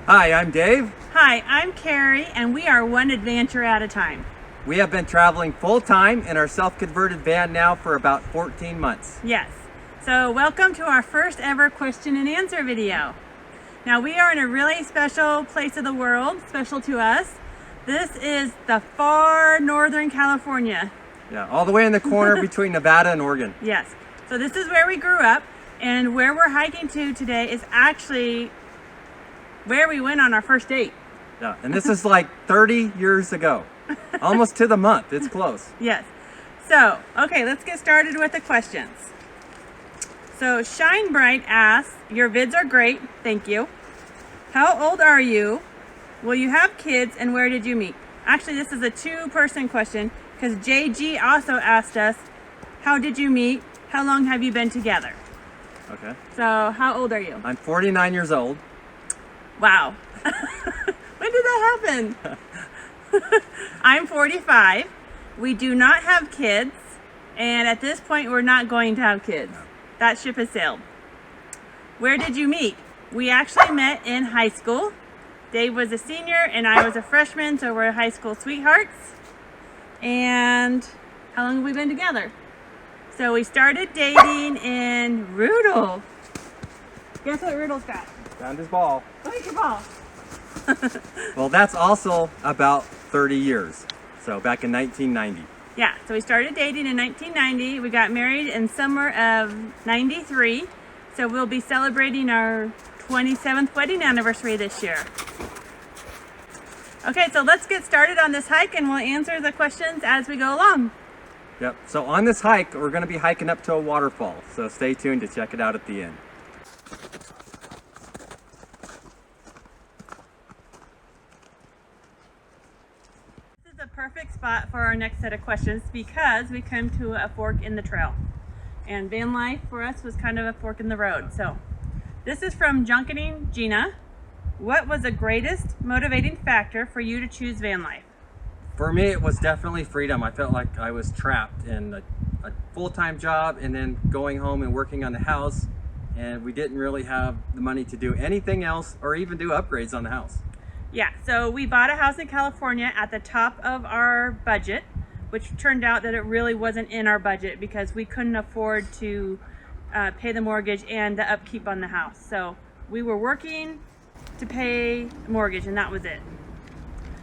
Hi, I'm Dave. Hi, I'm Carrie, and we are one adventure at a time. We have been traveling full-time in our self-converted van now for about 14 months. Yes. So welcome to our first ever question and answer video. Now we are in a really special place of the world, special to us. This is the far northern California. Yeah, all the way in the corner between Nevada and Oregon. Yes. So this is where we grew up, and where we're hiking to today is actually where we went on our first date. Yeah, and this is like 30 years ago. Almost to the month. It's close. Yes. So, okay, let's get started with the questions. So, Shine Bright asks, your vids are great, thank you. How old are you? Will you have kids, and where did you meet? Actually, this is a two-person question because JG also asked us, how did you meet? How long have you been together? Okay. So, how old are you? I'm 49 years old. Wow. When did that happen? I'm 45. We do not have kids, and at this point we're not going to have kids. That ship has sailed. Where did you meet? We actually met in high school. Dave was a senior and I was a freshman, so we're high school sweethearts. And how long have we been together? So we started dating in Rudolph. Guess what Rudolph's got? Found his ball. Look at your ball. Well, that's also about 30 years. So back in 1990. Yeah, so we started dating in 1990. We got married in summer of 93. So we'll be celebrating our 27th wedding anniversary this year. Okay, so let's get started on this hike and we'll answer the questions as we go along. Yep. So on this hike, we're going to be hiking up to a waterfall. So stay tuned to check it out at the end. Perfect spot for our next set of questions because we come to a fork in the trail, and van life for us was kind of a fork in the road. So this is from Junketing Gina. What was the greatest motivating factor for you to choose van life? For me, it was definitely freedom. I felt like I was trapped in a full-time job and then going home and working on the house, and we didn't really have the money to do anything else or even do upgrades on the house. Yeah, so we bought a house in California at the top of our budget, which turned out that it really wasn't in our budget because we couldn't afford to pay the mortgage and the upkeep on the house. So we were working to pay mortgage, and that was it.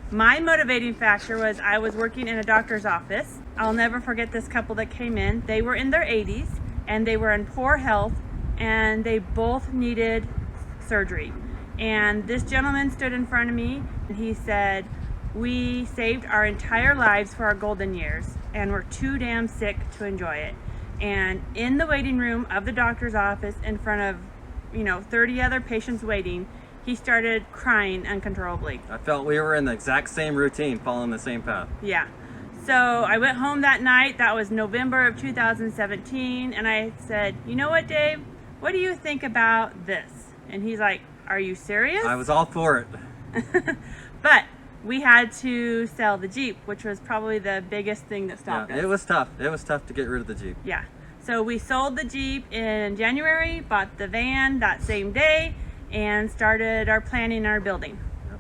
My motivating factor was I was working in a doctor's office. I'll never forget this couple that came in. They were in their 80s and they were in poor health, and they both needed surgery. And this gentleman stood in front of me and he said, we saved our entire lives for our golden years and we're too damn sick to enjoy it. And in the waiting room of the doctor's office in front of 30 other patients waiting, he started crying uncontrollably. I felt we were in the exact same routine, following the same path. Yeah. So I went home that night. That was November of 2017. And I said, you know what, Dave, what do you think about this? And he's like, are you serious? I was all for it. But we had to sell the Jeep, which was probably the biggest thing that stopped us. It was tough. It was tough to get rid of the Jeep. Yeah. So we sold the Jeep in January, bought the van that same day, and started our planning and our building. Yep.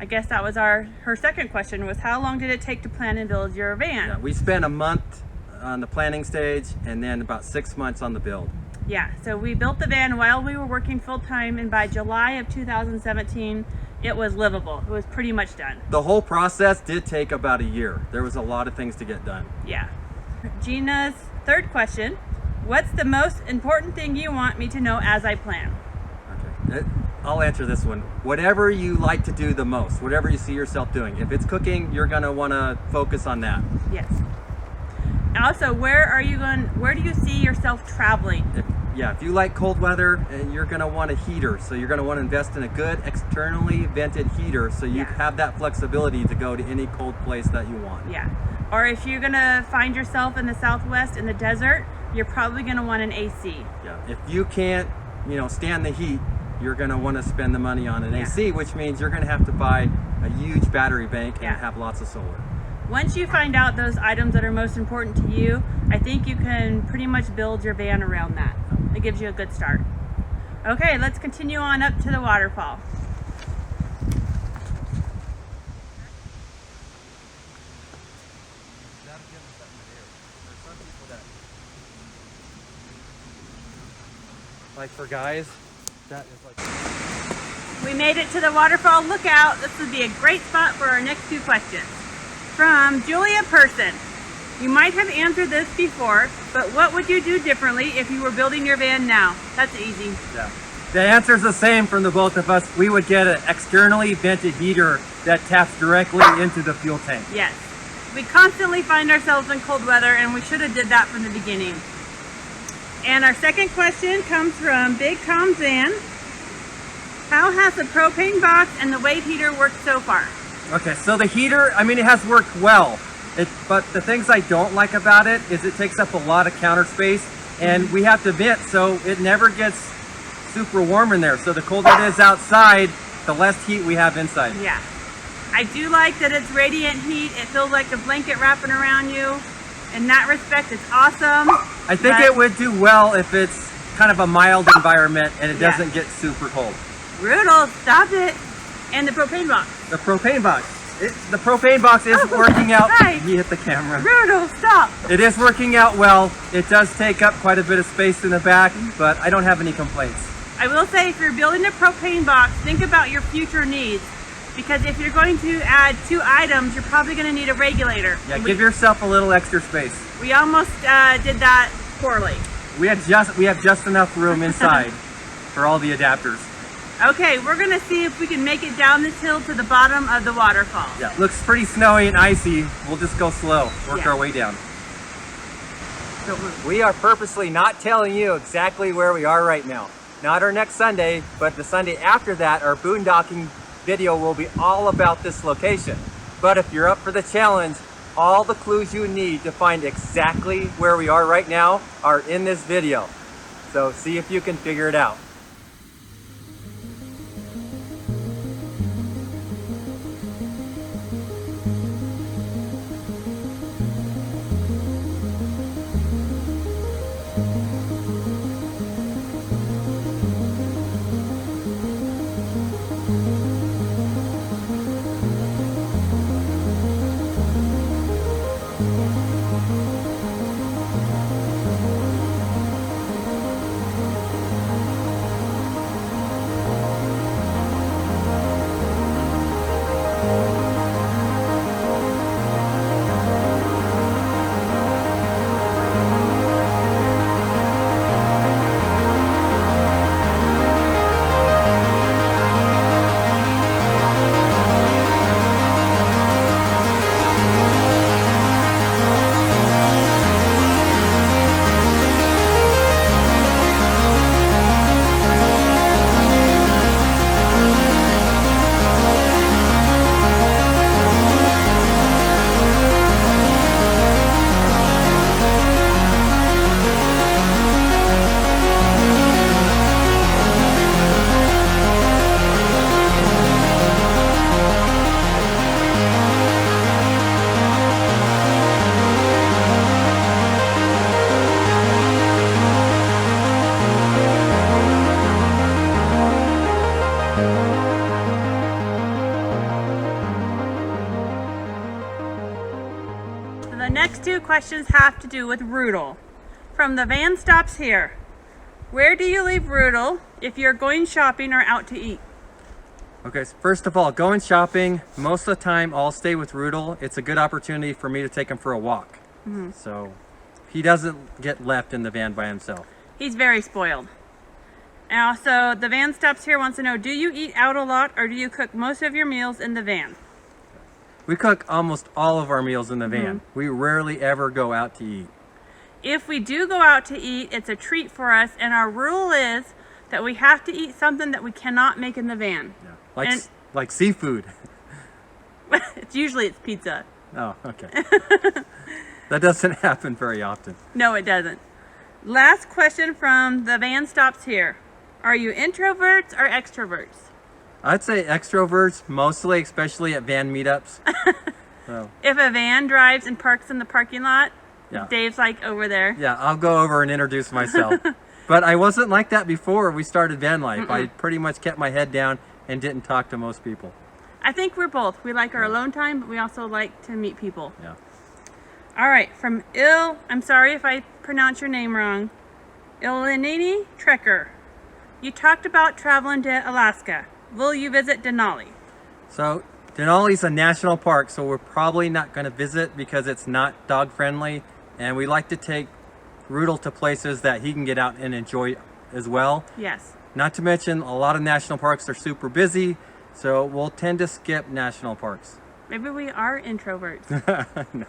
I guess that was her second question was, how long did it take to plan and build your van? Yeah, we spent a month on the planning stage and then about 6 months on the build. Yeah, so we built the van while we were working full-time, and by July of 2017, it was livable. It was pretty much done. The whole process did take about a year. There was a lot of things to get done. Yeah. Gina's third question, what's the most important thing you want me to know as I plan? Okay, I'll answer this one. Whatever you like to do the most, whatever you see yourself doing. If it's cooking, you're gonna wanna focus on that. Yes. Also, where do you see yourself traveling? If you like cold weather, you're gonna want a heater. So you're gonna wanna invest in a good externally vented heater so you have that flexibility to go to any cold place that you want. Yeah. Or if you're gonna find yourself in the Southwest in the desert, you're probably gonna want an AC. Yeah. If you can't, stand the heat, you're gonna wanna spend the money on an AC, which means you're gonna have to buy a huge battery bank and have lots of solar. Once you find out those items that are most important to you, I think you can pretty much build your van around that. It gives you a good start. Okay, let's continue on up to the waterfall. Like for guys, that is like... We made it to the waterfall lookout. This would be a great spot for our next two questions. From Julia Person. You might have answered this before, but what would you do differently if you were building your van now? That's easy. Yeah. The answer's the same from the both of us. We would get an externally vented heater that taps directly into the fuel tank. Yes. We constantly find ourselves in cold weather, and we should have did that from the beginning. And our second question comes from Big Tom's Van. How has the propane box and the weight heater worked so far? Okay, so the heater, I mean, it has worked well. But the things I don't like about it is it takes up a lot of counter space, and we have to vent, so it never gets super warm in there. So the colder it is outside, the less heat we have inside. Yeah. I do like that it's radiant heat. It feels like a blanket wrapping around you. In that respect, it's awesome. I think it would do well if it's kind of a mild environment and it doesn't get super cold. Brutal, stop it. And the propane box. The propane box. The propane box is working out. Hi. You hit the camera. Brutal, stop. It is working out well. It does take up quite a bit of space in the back, but I don't have any complaints. I will say, if you're building a propane box, think about your future needs. Because if you're going to add 2 items, you're probably going to need a regulator. Yeah, give yourself a little extra space. We almost did that poorly. We have just enough room inside for all the adapters. Okay, we're going to see if we can make it down this hill to the bottom of the waterfall. Yeah, looks pretty snowy and icy. We'll just go slow, work our way down. Don't move. We are purposely not telling you exactly where we are right now. Not our next Sunday, but the Sunday after that, our boondocking video will be all about this location. But if you're up for the challenge, all the clues you need to find exactly where we are right now are in this video. So see if you can figure it out. The next 2 questions have to do with Rudel. From the van stops here. Where do you leave Rudel if you're going shopping or out to eat? Okay, so first of all, going shopping, most of the time I'll stay with Rudel. It's a good opportunity for me to take him for a walk. So he doesn't get left in the van by himself. He's very spoiled. And also, the van stops here wants to know, do you eat out a lot or do you cook most of your meals in the van? We cook almost all of our meals in the van. We rarely ever go out to eat. If we do go out to eat, it's a treat for us, and our rule is that we have to eat something that we cannot make in the van. Yeah. Like seafood. Usually it's pizza. Oh, okay. That doesn't happen very often. No, it doesn't. Last question from the van stops here. Are you introverts or extroverts? I'd say extroverts, mostly, especially at van meetups. So, If a van drives and parks in the parking lot, yeah. Dave's like over there. Yeah, I'll go over and introduce myself. But I wasn't like that before we started van life. Mm-mm. I pretty much kept my head down and didn't talk to most people. I think we're both. We like our alone time, but we also like to meet people. Yeah. All right, from I'm sorry if I pronounce your name wrong, Ilinini Trekker. You talked about traveling to Alaska. Will you visit Denali? So Denali's a national park, so we're probably not going to visit because it's not dog friendly, and we like to take Rudel to places that he can get out and enjoy as well. Yes. Not to mention a lot of national parks are super busy, so we'll tend to skip national parks. Maybe we are introverts. No.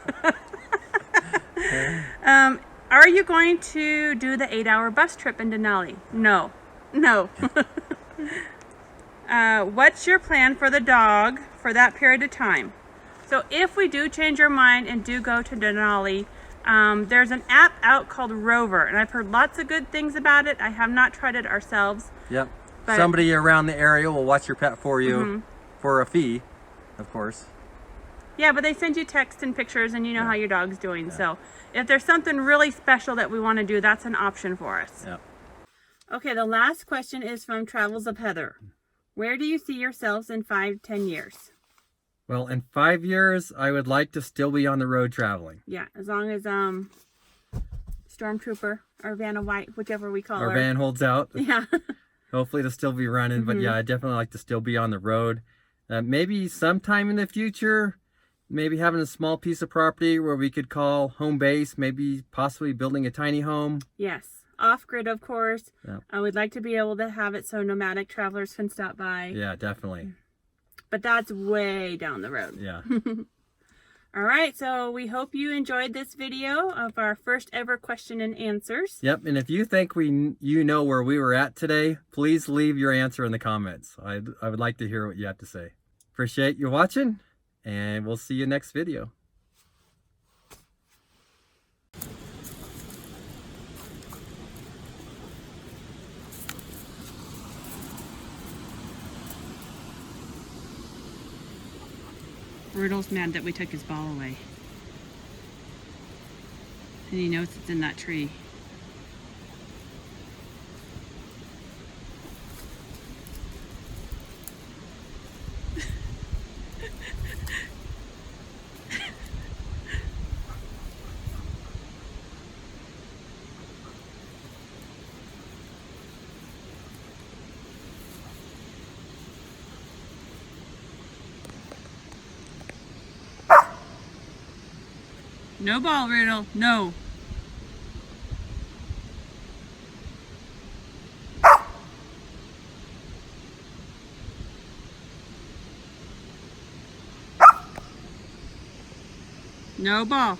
Are you going to do the 8-hour bus trip in Denali? No. No. What's your plan for the dog for that period of time? So if we do change our mind and do go to Denali, there's an app out called Rover, and I've heard lots of good things about it. I have not tried it ourselves. Yep. But somebody around the area will watch your pet for you for a fee, of course. Yeah, but they send you text and pictures and you know how your dog's doing. So if there's something really special that we want to do, that's an option for us. Yep. Okay, the last question is from Travels of Heather. Where do you see yourselves in 5-10 years? Well, in 5 years, I would like to still be on the road traveling. Yeah, as long as Stormtrooper or Vanna White, whichever we call her. Our van holds out. Yeah. Hopefully it'll still be running, but yeah, I definitely like to still be on the road. Maybe sometime in the future, maybe having a small piece of property where we could call home base, maybe possibly building a tiny home. Yes. Off-grid, of course. Yeah. I would like to be able to have it so nomadic travelers can stop by. Yeah, definitely. But that's way down the road. Yeah. All right, so we hope you enjoyed this video of our first ever question and answers. Yep, and if you think you know where we were at today, please leave your answer in the comments. I would like to hear what you have to say. Appreciate you watching, and we'll see you next video. Rudel's mad that we took his ball away. And he knows it's in that tree. No ball, Rudel. No. No ball.